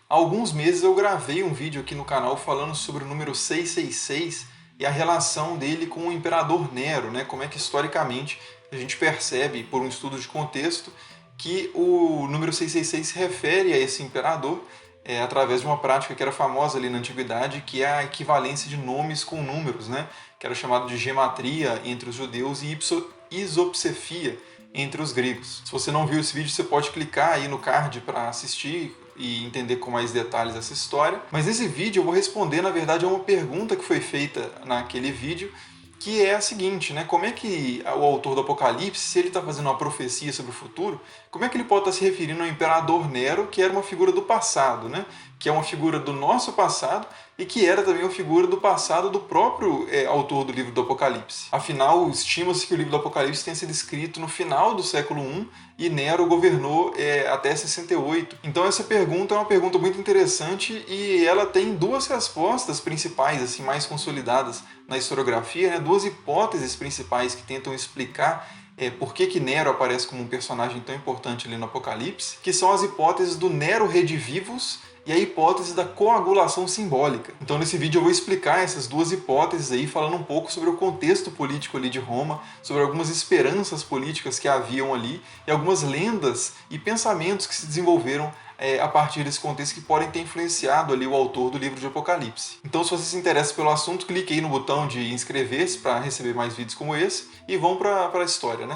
Há alguns meses eu gravei um vídeo aqui no canal falando sobre o número 666 e a relação dele com o imperador Nero, né? Como é que historicamente a gente percebe, por um estudo de contexto, que o número 666 se refere a esse imperador através de uma prática que era famosa ali na antiguidade, que é a equivalência de nomes com números, né? Que era chamado de gematria entre os judeus e isopsefia entre os gregos. Se você não viu esse vídeo, você pode clicar aí no card para assistir e entender com mais detalhes essa história. Mas nesse vídeo eu vou responder, na verdade, a uma pergunta que foi feita naquele vídeo, que é a seguinte, né? Como é que o autor do Apocalipse, se ele está fazendo uma profecia sobre o futuro, como é que ele pode estar se referindo ao imperador Nero, que era uma figura do passado, né? Que é uma figura do nosso passado e que era também uma figura do passado do próprio autor do livro do Apocalipse. Afinal, estima-se que o livro do Apocalipse tenha sido escrito no final do século I e Nero governou até 68. Então essa pergunta é uma pergunta muito interessante e ela tem duas respostas principais, assim, mais consolidadas na historiografia, né? Duas hipóteses principais que tentam explicar por que Nero aparece como um personagem tão importante ali no Apocalipse, que são as hipóteses do Nero redivivus e a hipótese da coagulação simbólica. Então nesse vídeo eu vou explicar essas duas hipóteses aí, falando um pouco sobre o contexto político ali de Roma, sobre algumas esperanças políticas que haviam ali e algumas lendas e pensamentos que se desenvolveram a partir desse contexto que podem ter influenciado ali o autor do livro de Apocalipse. Então se você se interessa pelo assunto, clique aí no botão de inscrever-se para receber mais vídeos como esse e vamos para a história, né?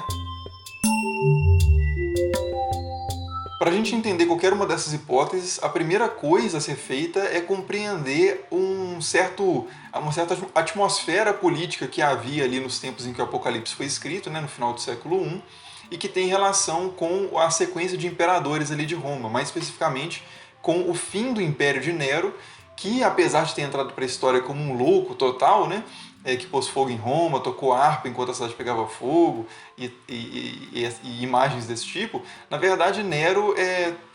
Para a gente entender qualquer uma dessas hipóteses, a primeira coisa a ser feita é compreender uma certa atmosfera política que havia ali nos tempos em que o Apocalipse foi escrito, né, no final do século I, e que tem relação com a sequência de imperadores ali de Roma, mais especificamente com o fim do Império de Nero, que apesar de ter entrado para a história como um louco total, né, que pôs fogo em Roma, tocou harpa enquanto a cidade pegava fogo e imagens desse tipo, na verdade Nero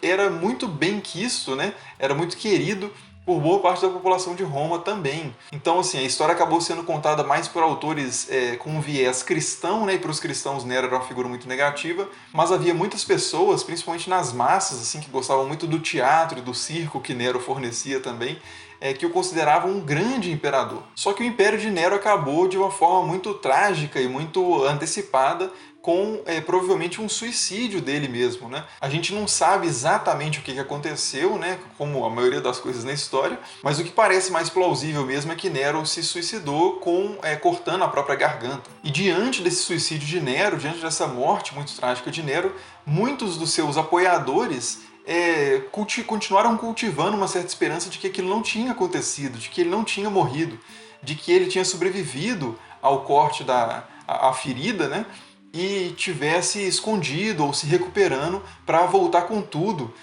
era muito bem quisto, né? Era muito querido por boa parte da população de Roma também. Então, assim, a história acabou sendo contada mais por autores com um viés cristão, né? E para os cristãos Nero era uma figura muito negativa, mas havia muitas pessoas, principalmente nas massas, assim, que gostavam muito do teatro e do circo que Nero fornecia também, que o consideravam um grande imperador. Só que o Império de Nero acabou de uma forma muito trágica e muito antecipada, com provavelmente um suicídio dele mesmo, né? A gente não sabe exatamente o que aconteceu, né? Como a maioria das coisas na história, mas o que parece mais plausível mesmo é que Nero se suicidou cortando a própria garganta. E diante desse suicídio de Nero, diante dessa morte muito trágica de Nero, muitos dos seus apoiadores continuaram cultivando uma certa esperança de que aquilo não tinha acontecido, de que ele não tinha morrido, de que ele tinha sobrevivido ao corte à ferida, né? E tivesse escondido ou se recuperando para voltar com tudo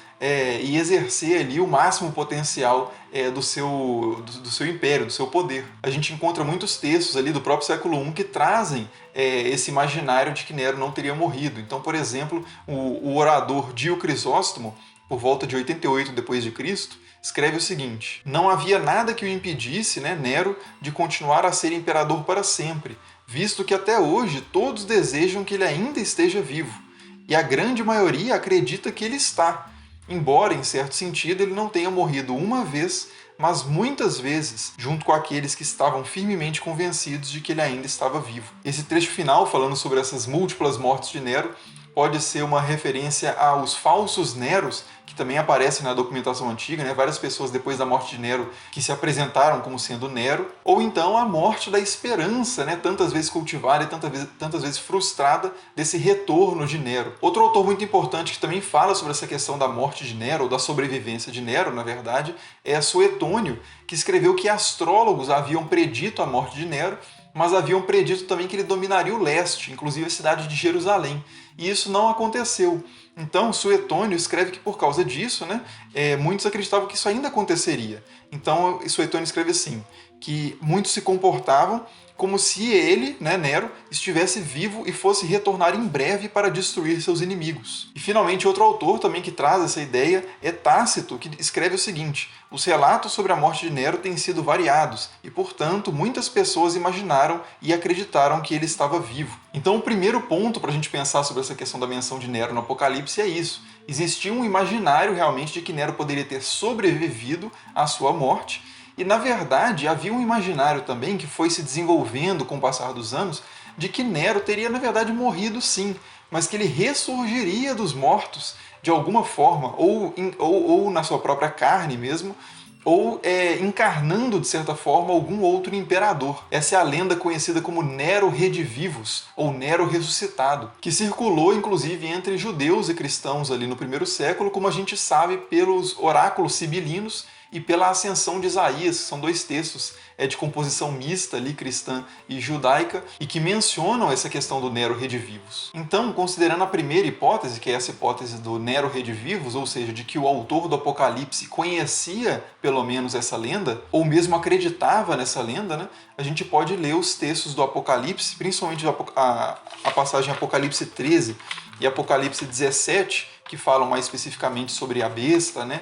e exercer ali o máximo potencial do seu império, do seu poder. A gente encontra muitos textos ali do próprio século I que trazem esse imaginário de que Nero não teria morrido. Então, por exemplo, o orador Dio Crisóstomo, por volta de 88 d.C., escreve o seguinte: não havia nada que o impedisse, né, Nero, de continuar a ser imperador para sempre, visto que até hoje todos desejam que ele ainda esteja vivo, e a grande maioria acredita que ele está, embora, em certo sentido, ele não tenha morrido uma vez, mas muitas vezes, junto com aqueles que estavam firmemente convencidos de que ele ainda estava vivo. Esse trecho final, falando sobre essas múltiplas mortes de Nero, pode ser uma referência aos falsos Neros, que também aparecem na documentação antiga, né? Várias pessoas depois da morte de Nero que se apresentaram como sendo Nero, ou então a morte da esperança, né? Tantas vezes cultivada e tantas vezes frustrada desse retorno de Nero. Outro autor muito importante que também fala sobre essa questão da morte de Nero, ou da sobrevivência de Nero, na verdade, é Suetônio, que escreveu que astrólogos haviam predito a morte de Nero, mas haviam predito também que ele dominaria o leste, inclusive a cidade de Jerusalém. E isso não aconteceu. Então, Suetônio escreve que por causa disso, né, muitos acreditavam que isso ainda aconteceria. Então, Suetônio escreve assim, que muitos se comportavam como se ele, né, Nero, estivesse vivo e fosse retornar em breve para destruir seus inimigos. E finalmente outro autor também que traz essa ideia é Tácito, que escreve o seguinte: os relatos sobre a morte de Nero têm sido variados e, portanto, muitas pessoas imaginaram e acreditaram que ele estava vivo. Então o primeiro ponto para a gente pensar sobre essa questão da menção de Nero no Apocalipse é isso, Existia um imaginário realmente de que Nero poderia ter sobrevivido à sua morte, e na verdade havia um imaginário também que foi se desenvolvendo com o passar dos anos de que Nero teria na verdade morrido sim, mas que ele ressurgiria dos mortos de alguma forma, ou na sua própria carne mesmo, ou encarnando, de certa forma, algum outro imperador. Essa é a lenda conhecida como Nero Redivivus, ou Nero Ressuscitado, que circulou, inclusive, entre judeus e cristãos ali no primeiro século, como a gente sabe pelos oráculos sibilinos e pela ascensão de Isaías, que são dois textos de composição mista ali, cristã e judaica, e que mencionam essa questão do Nero Redivivus. Então, considerando a primeira hipótese, que é essa hipótese do Nero Redivivus, ou seja, de que o autor do Apocalipse conhecia pelo menos essa lenda, ou mesmo acreditava nessa lenda, né, a gente pode ler os textos do Apocalipse, principalmente a passagem Apocalipse 13 e Apocalipse 17, que falam mais especificamente sobre a besta, né,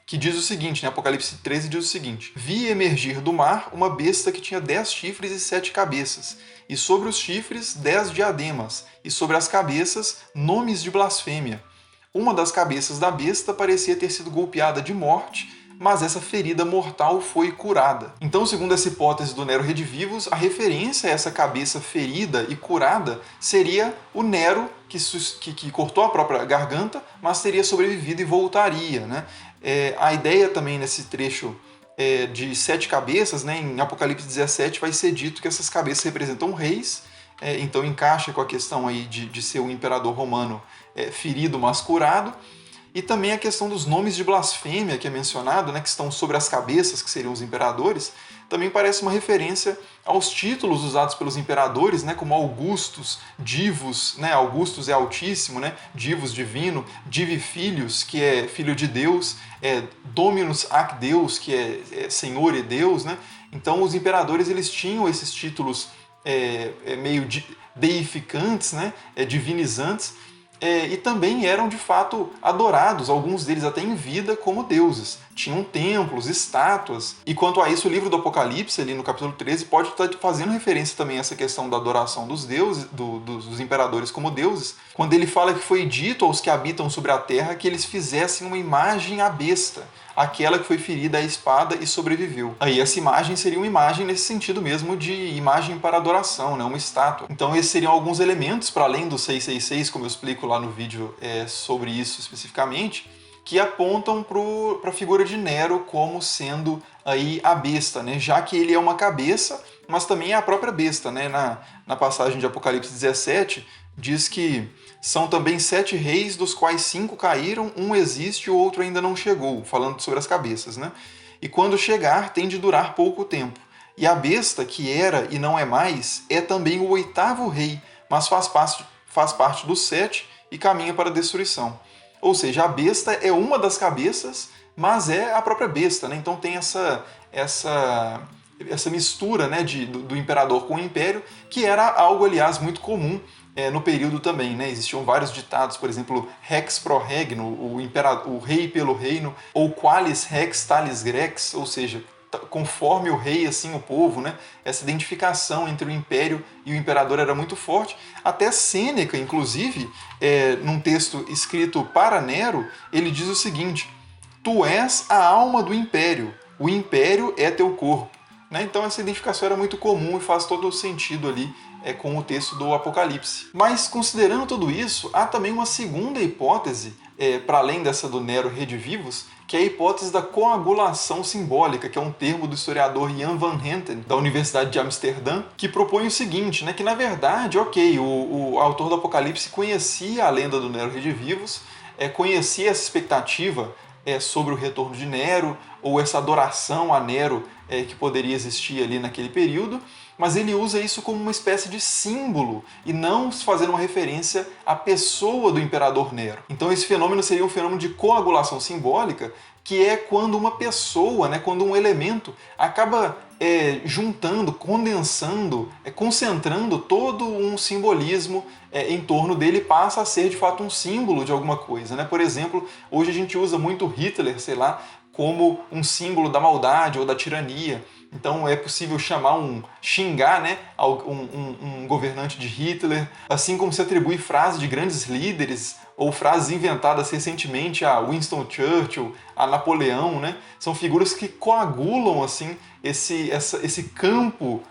que diz o seguinte, né? Apocalipse 13 diz o seguinte: Vi emergir do mar uma besta que tinha 10 chifres e 7 cabeças, e sobre os chifres 10 diademas, e sobre as cabeças nomes de blasfêmia. Uma das cabeças da besta parecia ter sido golpeada de morte, mas essa ferida mortal foi curada. Então, segundo essa hipótese do Nero Redivivus, a referência a essa cabeça ferida e curada seria o Nero, que cortou a própria garganta, mas teria sobrevivido e voltaria, né? A ideia também nesse trecho de 7 cabeças, né, em Apocalipse 17 vai ser dito que essas cabeças representam reis, então encaixa com a questão aí de ser um imperador romano ferido, mas curado. E também a questão dos nomes de blasfêmia que é mencionado, né, que estão sobre as cabeças, que seriam os imperadores, também parece uma referência aos títulos usados pelos imperadores, né, como Augustus, Divus, né, Augustus é Altíssimo, né, Divus divino, Divi Filius, que é filho de Deus, Dominus ac Deus, que é Senhor e Deus, né? Então os imperadores eles tinham esses títulos meio deificantes, né, divinizantes, e também eram de fato adorados, alguns deles até em vida, como deuses. Tinham templos, estátuas. E quanto a isso, o livro do Apocalipse, ali no capítulo 13, pode estar fazendo referência também a essa questão da adoração dos deuses, dos imperadores como deuses, quando ele fala que foi dito aos que habitam sobre a terra que eles fizessem uma imagem à besta, aquela que foi ferida à espada e sobreviveu. Aí essa imagem seria uma imagem nesse sentido mesmo de imagem para adoração, né? Uma estátua. Então esses seriam alguns elementos, para além do 666, como eu explico lá no vídeo sobre isso especificamente, que apontam para a figura de Nero como sendo aí a besta, né? Já que ele é uma cabeça, mas também é a própria besta, né? Na passagem de Apocalipse 17, diz que são também 7 reis, dos quais 5 caíram, um existe e o outro ainda não chegou, falando sobre as cabeças, né? E quando chegar, tem de durar pouco tempo. E a besta, que era e não é mais, é também o 8º rei, mas faz parte dos 7 e caminha para a destruição. Ou seja, a besta é uma das cabeças, mas é a própria besta, né? Então tem essa mistura, né, do imperador com o império, que era algo, aliás, muito comum no período também, né? Existiam vários ditados, por exemplo, Rex pro regno, o rei pelo reino, ou Qualis Rex talis Rex, ou seja, conforme o rei, assim o povo, né? Essa identificação entre o império e o imperador era muito forte. Até Sêneca, inclusive, num texto escrito para Nero, ele diz o seguinte: Tu és a alma do império, o império é teu corpo. Né? Então essa identificação era muito comum e faz todo o sentido ali com o texto do Apocalipse. Mas considerando tudo isso, há também uma segunda hipótese, para além dessa do Nero Redivivus, que é a hipótese da coagulação simbólica, que é um termo do historiador Jan van Henten, da Universidade de Amsterdã, que propõe o seguinte, né, que na verdade, o autor do Apocalipse conhecia a lenda do Nero Redivivus, conhecia essa expectativa sobre o retorno de Nero, ou essa adoração a Nero que poderia existir ali naquele período, mas ele usa isso como uma espécie de símbolo e não fazendo uma referência à pessoa do imperador Nero. Então esse fenômeno seria um fenômeno de coagulação simbólica, que é quando uma pessoa, né, quando um elemento acaba juntando, condensando, concentrando todo um simbolismo em torno dele, passa a ser de fato um símbolo de alguma coisa. Né? Por exemplo, hoje a gente usa muito Hitler, sei lá, como um símbolo da maldade ou da tirania. Então é possível xingar, né, um governante de Hitler, assim como se atribui frases de grandes líderes ou frases inventadas recentemente a Winston Churchill, a Napoleão, né? São figuras que coagulam assim esse campo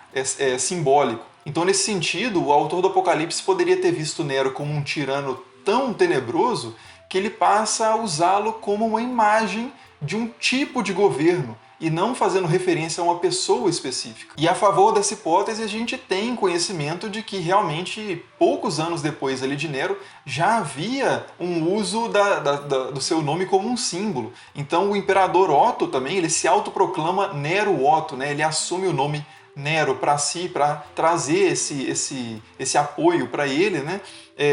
simbólico. Então, nesse sentido, o autor do Apocalipse poderia ter visto Nero como um tirano tão tenebroso que ele passa a usá-lo como uma imagem de um tipo de governo e não fazendo referência a uma pessoa específica. E a favor dessa hipótese, a gente tem conhecimento de que realmente, poucos anos depois ali de Nero, já havia um uso do seu nome como um símbolo. Então o imperador Otto também, ele se autoproclama Nero Otto, né? Ele assume o nome Nero para si, para trazer esse apoio para ele, né?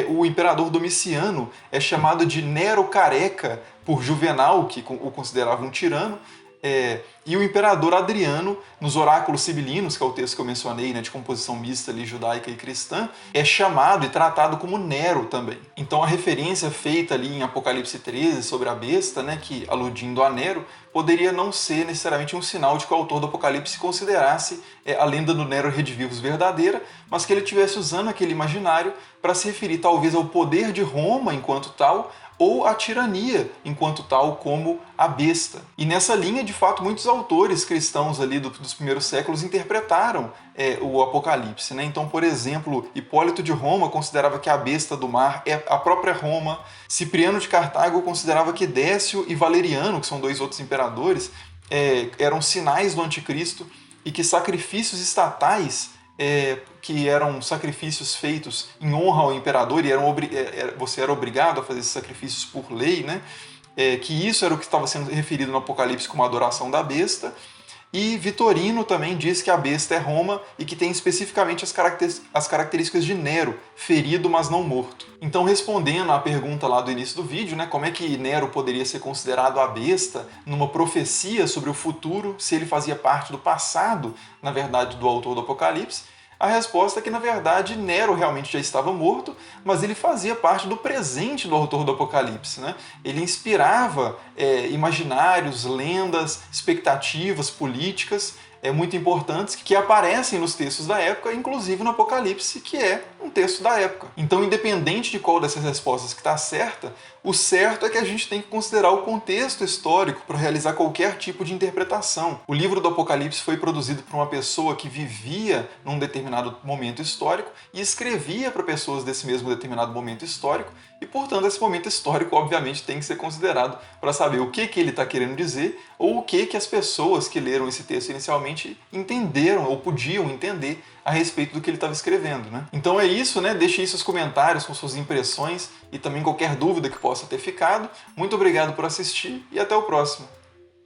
O imperador Domiciano é chamado de Nero Careca por Juvenal, que o considerava um tirano. E o imperador Adriano, nos oráculos sibilinos, que é o texto que eu mencionei, né, de composição mista ali, judaica e cristã, é chamado e tratado como Nero também. Então a referência feita ali em Apocalipse 13 sobre a besta, né, que aludindo a Nero, poderia não ser necessariamente um sinal de que o autor do Apocalipse considerasse a lenda do Nero redivivus verdadeira, mas que ele estivesse usando aquele imaginário para se referir talvez ao poder de Roma enquanto tal, ou a tirania enquanto tal, como a besta. E nessa linha, de fato, muitos autores cristãos ali dos primeiros séculos interpretaram o Apocalipse, né? Então, por exemplo, Hipólito de Roma considerava que a besta do mar é a própria Roma. Cipriano de Cartago considerava que Décio e Valeriano, que são dois outros imperadores, eram sinais do anticristo e que sacrifícios estatais que eram sacrifícios feitos em honra ao imperador e você era obrigado a fazer esses sacrifícios por lei, né? Que isso era o que estava sendo referido no Apocalipse como a adoração da besta. E Vitorino também diz que a besta é Roma e que tem especificamente as características de Nero, ferido mas não morto. Então, respondendo à pergunta lá do início do vídeo, né, como é que Nero poderia ser considerado a besta numa profecia sobre o futuro, se ele fazia parte do passado, na verdade, do autor do Apocalipse? A resposta é que, na verdade, Nero realmente já estava morto, mas ele fazia parte do presente do autor do Apocalipse, né? Ele inspirava imaginários, lendas, expectativas políticas muito importantes que aparecem nos textos da época, inclusive no Apocalipse, que é um texto da época. Então, independente de qual dessas respostas que está certa, o certo é que a gente tem que considerar o contexto histórico para realizar qualquer tipo de interpretação. O livro do Apocalipse foi produzido por uma pessoa que vivia num determinado momento histórico e escrevia para pessoas desse mesmo determinado momento histórico, e, portanto, esse momento histórico, obviamente, tem que ser considerado para saber o que ele está querendo dizer ou o que as pessoas que leram esse texto inicialmente entenderam ou podiam entender a respeito do que ele estava escrevendo, né? Então é isso, né? Deixe aí seus comentários com suas impressões e também qualquer dúvida que possa ter ficado. Muito obrigado por assistir e até o próximo.